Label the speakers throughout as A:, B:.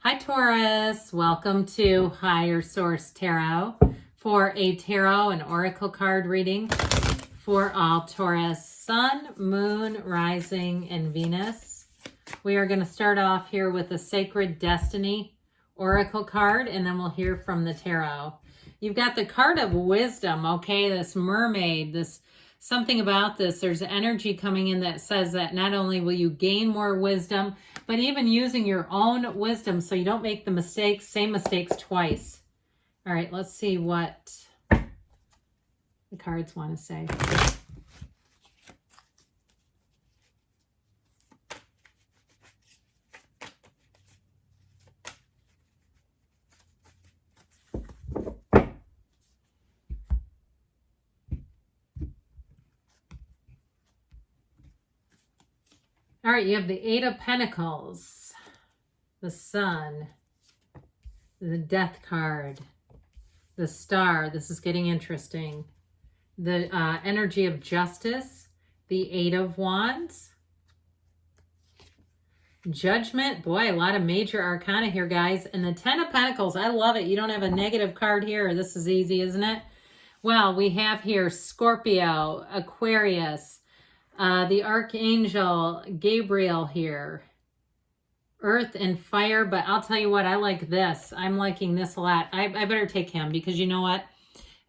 A: Hi Taurus, welcome to Higher Source Tarot for a tarot and oracle card reading for all Taurus, Sun, Moon, Rising, and Venus. We are going to start off here with a Sacred Destiny oracle card, and then we'll hear from the tarot. You've got the card of wisdom, okay, this mermaid, this something about this. There's energy coming in that says that not only will you gain more wisdom, but even using your own wisdom so you don't make the same mistakes twice. All right, let's see what the cards want to say. All right, you have the Eight of Pentacles, the Sun, the Death card, the Star. This is getting interesting. The energy of Justice, the Eight of Wands, Judgment. Boy, a lot of major arcana here, guys. And the Ten of Pentacles. I love it. You don't have a negative card here. This is easy, isn't it? Well, we have here Scorpio, Aquarius, the Archangel Gabriel here, Earth and Fire. But I'll tell you what, I like this. I'm liking this a lot. I better take him because you know what?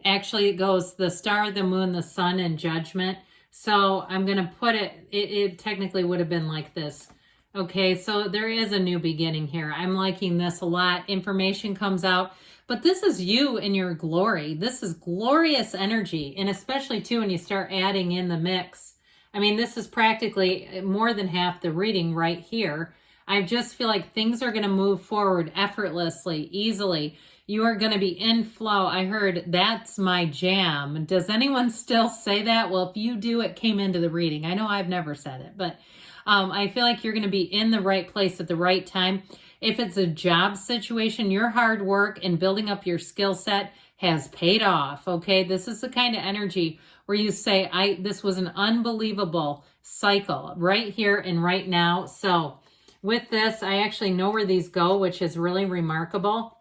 A: Actually, it goes the Star, the Moon, the Sun, and Judgment. So I'm going to put it technically would have been like this. Okay, so there is a new beginning here. I'm liking this a lot. Information comes out. But this is you in your glory. This is glorious energy. And especially, too, when you start adding in the mix. I mean, this is practically more than half the reading right here. I just feel like things are going to move forward effortlessly, easily. You are going to be in flow. I heard that's my jam. Does anyone still say that? Well, if you do, it came into the reading. I know I've never said it, but I feel like you're going to be in the right place at the right time. If it's a job situation, your hard work and building up your skill set has paid off, okay? This is the kind of energy where you say, this was an unbelievable cycle right here and right now. So with this, I actually know where these go, which is really remarkable.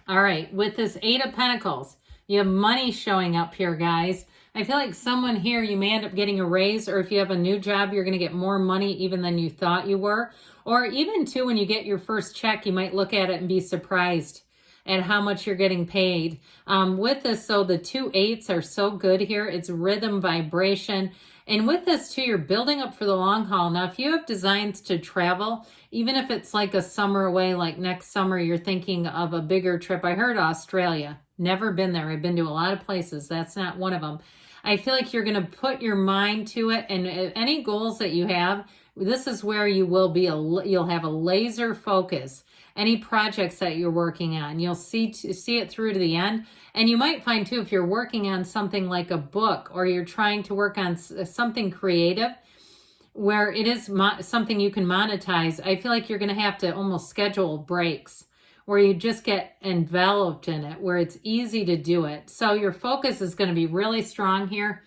A: All right, with this Eight of Pentacles, you have money showing up here, guys. I feel like someone here, you may end up getting a raise, or if you have a new job, you're going to get more money even than you thought you were. Or even, too, when you get your first check, you might look at it and be surprised at how much you're getting paid. With this, so the 2 8s are so good here. It's rhythm, vibration. And with this, too, you're building up for the long haul. Now, if you have designs to travel, even if it's like a summer away, like next summer, you're thinking of a bigger trip. I heard Australia. Never been there. I've been to a lot of places. That's not one of them. I feel like you're going to put your mind to it, and any goals that you have, this is where you will be. You'll have a laser focus. Any projects that you're working on, you'll see it through to the end. And you might find too, if you're working on something like a book, or you're trying to work on something creative, where it is something you can monetize, I feel like you're going to have to almost schedule breaks, where you just get enveloped in it, where it's easy to do it. So your focus is going to be really strong here.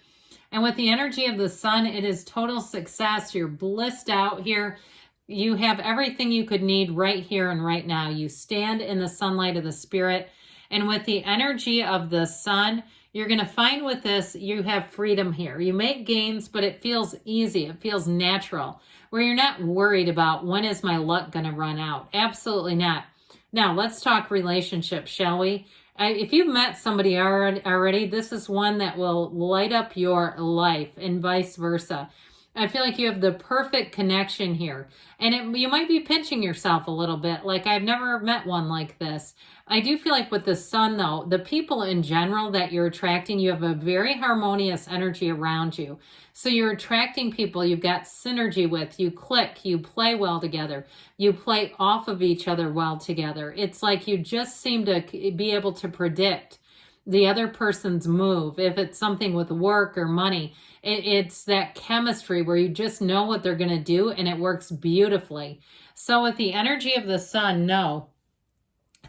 A: And with the energy of the Sun, it is total success. You're blissed out here. You have everything you could need right here and right now. You stand in the sunlight of the Spirit. And with the energy of the Sun, you're going to find with this, you have freedom here. You make gains, but it feels easy. It feels natural, where you're not worried about when is my luck going to run out. Absolutely not. Now, let's talk relationships, shall we? If you've met somebody already, this is one that will light up your life, and vice versa. I feel like you have the perfect connection here. And you might be pinching yourself a little bit, like I've never met one like this. I do feel like with the Sun, though, the people in general that you're attracting, you have a very harmonious energy around you. So you're attracting people you've got synergy with, you click, you play well together, you play off of each other well together. It's like you just seem to be able to predict the other person's move. If it's something with work or money, it's that chemistry where you just know what they're going to do, and it works beautifully. So with the energy of the Sun, know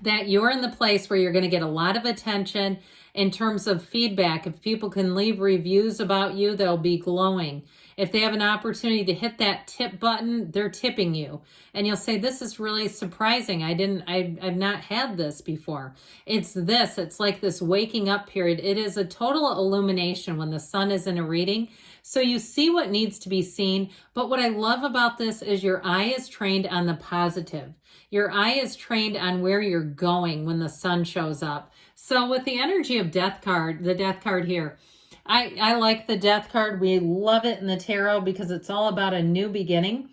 A: that you're in the place where you're going to get a lot of attention in terms of feedback. If people can leave reviews about you, they'll be glowing. If they have an opportunity to hit that tip button, they're tipping you. And you'll say, this is really surprising. I've not had this before. It's this. It's like this waking up period. It is a total illumination when the sun is in a reading. So you see what needs to be seen. But what I love about this is your eye is trained on the positive. Your eye is trained on where you're going when the sun shows up. So with the energy of death card, the death card here, I like the death card. We love it in the tarot because it's all about a new beginning.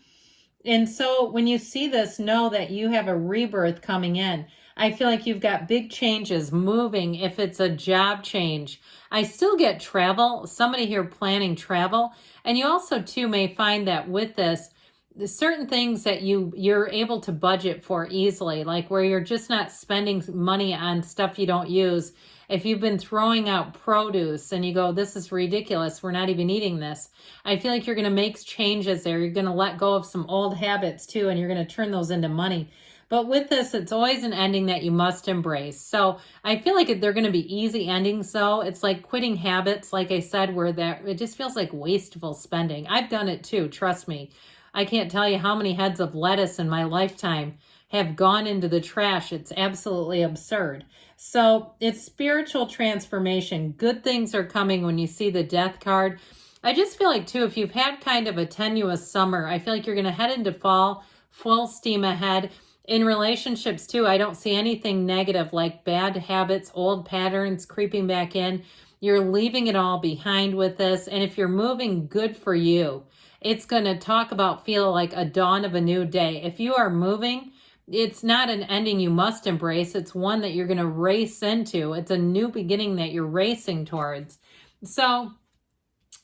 A: And so when you see this, know that you have a rebirth coming in. I feel like you've got big changes, moving, if it's a job change. I still get travel, somebody here planning travel. And you also too may find that with this, there's certain things that you're able to budget for easily, like where you're just not spending money on stuff you don't use. If you've been throwing out produce and you go, this is ridiculous, we're not even eating this. I feel like you're going to make changes there. You're going to let go of some old habits too, and you're going to turn those into money. But with this, it's always an ending that you must embrace. So I feel like they're going to be easy endings though. It's like quitting habits, like I said, where it just feels like wasteful spending. I've done it too, trust me. I can't tell you how many heads of lettuce in my lifetime have gone into the trash. It's absolutely absurd. So it's spiritual transformation. Good things are coming when you see the death card. I just feel like too, if you've had kind of a tenuous summer, I feel like you're going to head into fall, full steam ahead. In relationships too, I don't see anything negative like bad habits, old patterns creeping back in. You're leaving it all behind with this. And if you're moving, good for you. It's going to feel like a dawn of a new day. If you are moving, it's not an ending you must embrace. It's one that you're going to race into. It's a new beginning that you're racing towards. So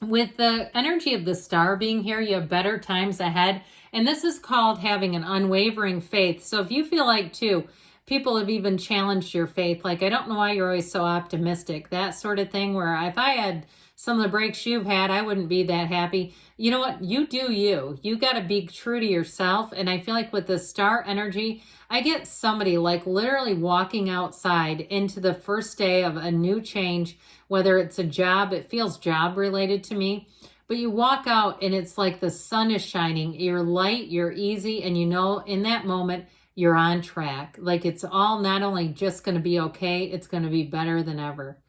A: with the energy of the star being here, you have better times ahead. And this is called having an unwavering faith. So if you feel like too, people have even challenged your faith, like, I don't know why you're always so optimistic, that sort of thing, where if I had some of the breaks you've had, I wouldn't be that happy. You know what? You do you. You got to be true to yourself. And I feel like with the star energy, I get somebody like literally walking outside into the first day of a new change, whether it's a job, it feels job related to me. But you walk out and it's like the sun is shining. You're light, you're easy, and you know in that moment you're on track. Like it's all not only just going to be okay, it's going to be better than ever.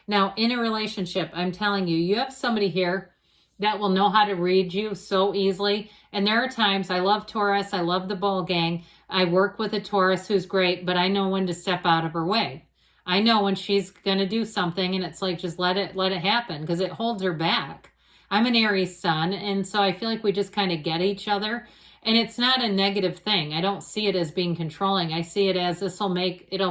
A: Now, in a relationship, I'm telling you, you have somebody here that will know how to read you so easily. And there are times, I love Taurus, I love the Bull Gang. I work with a Taurus who's great, but I know when to step out of her way. I know when she's going to do something and it's like, just let it happen because it holds her back. I'm an Aries sun, and so I feel like we just kind of get each other. And it's not a negative thing. I don't see it as being controlling. I see it as it'll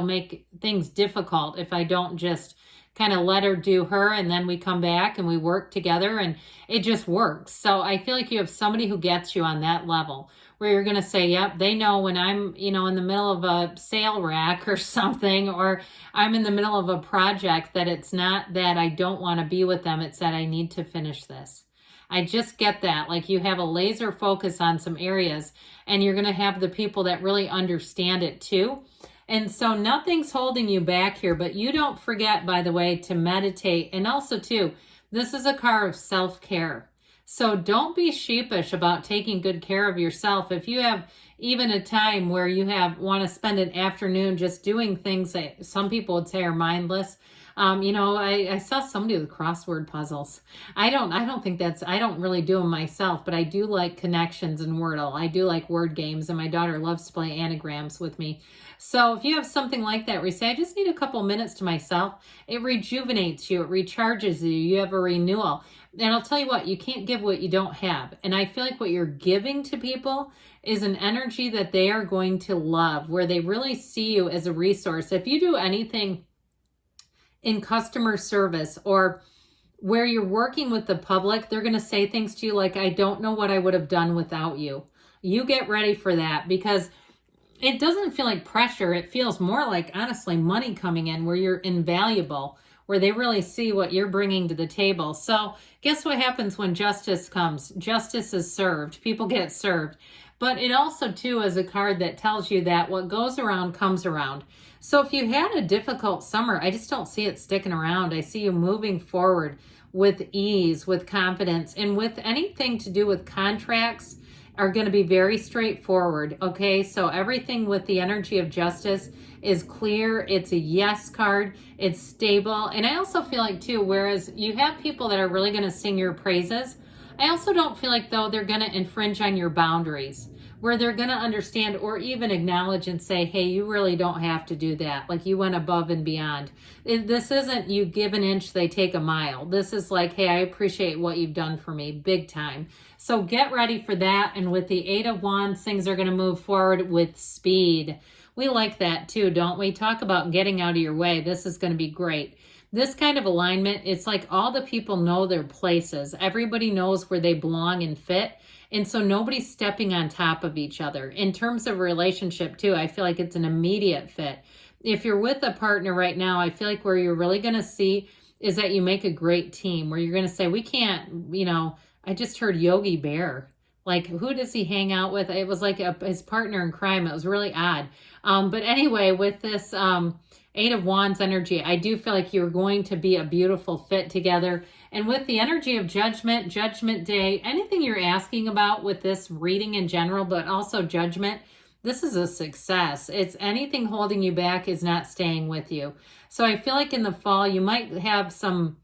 A: make things difficult if I don't just kind of let her do her, and then we come back and we work together and it just works. So I feel like you have somebody who gets you on that level where you're going to say, yep, they know when I'm, in the middle of a sale rack or something, or I'm in the middle of a project, that it's not that I don't want to be with them. It's that I need to finish this. I just get that. Like you have a laser focus on some areas, and you're going to have the people that really understand it too. And so nothing's holding you back here, but you don't forget, by the way, to meditate. And also too, this is a card of self-care. So don't be sheepish about taking good care of yourself. If you have even a time where you want to spend an afternoon just doing things that some people would say are mindless. I saw somebody with crossword puzzles. I don't really do them myself, but I do like connections and Wordle. I do like word games, and my daughter loves to play anagrams with me. So if you have something like that where you say, I just need a couple minutes to myself, it rejuvenates you, it recharges you, you have a renewal. And I'll tell you what, you can't give what you don't have. And I feel like what you're giving to people is an energy that they are going to love, where they really see you as a resource. If you do anything in customer service or where you're working with the public, they're going to say things to you like, I don't know what I would have done without you. You get ready for that, because it doesn't feel like pressure. It feels more like, honestly, money coming in, where you're invaluable, where they really see what you're bringing to the table. So guess what happens when justice comes? Justice is served. People get served. But it also, too, is a card that tells you that what goes around comes around. So if you had a difficult summer, I just don't see it sticking around. I see you moving forward with ease, with confidence, and with anything to do with contracts are going to be very straightforward. Okay, so everything with the energy of justice is clear. It's a yes card. It's stable. And I also feel like too, whereas you have people that are really going to sing your praises, I also don't feel like though they're going to infringe on your boundaries, where they're going to understand or even acknowledge and say, hey, you really don't have to do that. Like you went above and beyond. This isn't you give an inch, they take a mile. This is like, hey, I appreciate what you've done for me big time. So get ready for that. And with the Eight of Wands, things are going to move forward with speed. We like that too, don't we? Talk about getting out of your way. This is going to be great. This kind of alignment, it's like all the people know their places. Everybody knows where they belong and fit. And so nobody's stepping on top of each other. In terms of relationship too, I feel like it's an immediate fit. If you're with a partner right now, I feel like where you're really going to see is that you make a great team, where you're going to say, we can't, you know, I just heard Yogi Bear. Like, who does he hang out with? It was like his partner in crime. It was really odd. But anyway, with this Eight of Wands energy, I do feel like you're going to be a beautiful fit together. And with the energy of Judgment, Judgment Day, anything you're asking about with this reading in general, but also Judgment, this is a success. It's anything holding you back is not staying with you. So I feel like in the fall, you might have some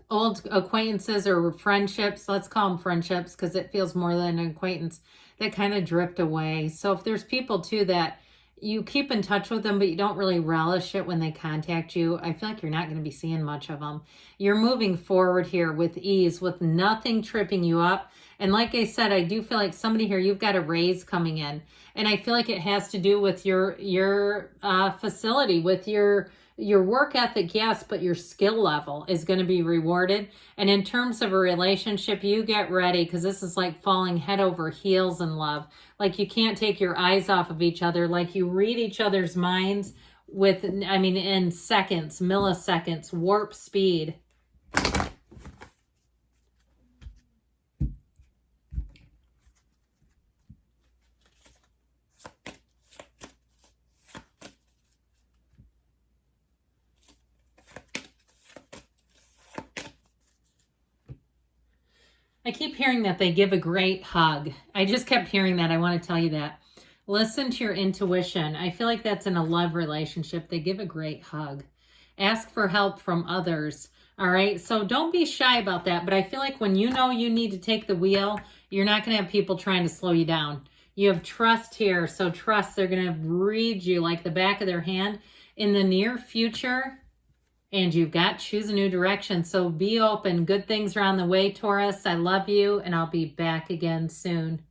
A: old acquaintances or friendships, let's call them friendships because it feels more than an acquaintance, that kind of drift away. So if there's people too that you keep in touch with them, but you don't really relish it when they contact you, I feel like you're not going to be seeing much of them. You're moving forward here with ease, with nothing tripping you up. And like I said, I do feel like somebody here, you've got a raise coming in. And I feel like it has to do with your facility, with your work ethic, yes, but your skill level is going to be rewarded. And in terms of a relationship, you get ready because this is like falling head over heels in love. Like you can't take your eyes off of each other. Like you read each other's minds with, I mean, in seconds, milliseconds, warp speed. I keep hearing that they give a great hug. I just kept hearing that. I want to tell you that. Listen to your intuition. I feel like that's in a love relationship. They give a great hug. Ask for help from others. All right. So don't be shy about that. But I feel like when you know you need to take the wheel, you're not going to have people trying to slow you down. You have trust here. So trust, they're going to read you like the back of their hand in the near future. And you've got choose a new direction. So be open. Good things are on the way, Taurus. I love you, and I'll be back again soon.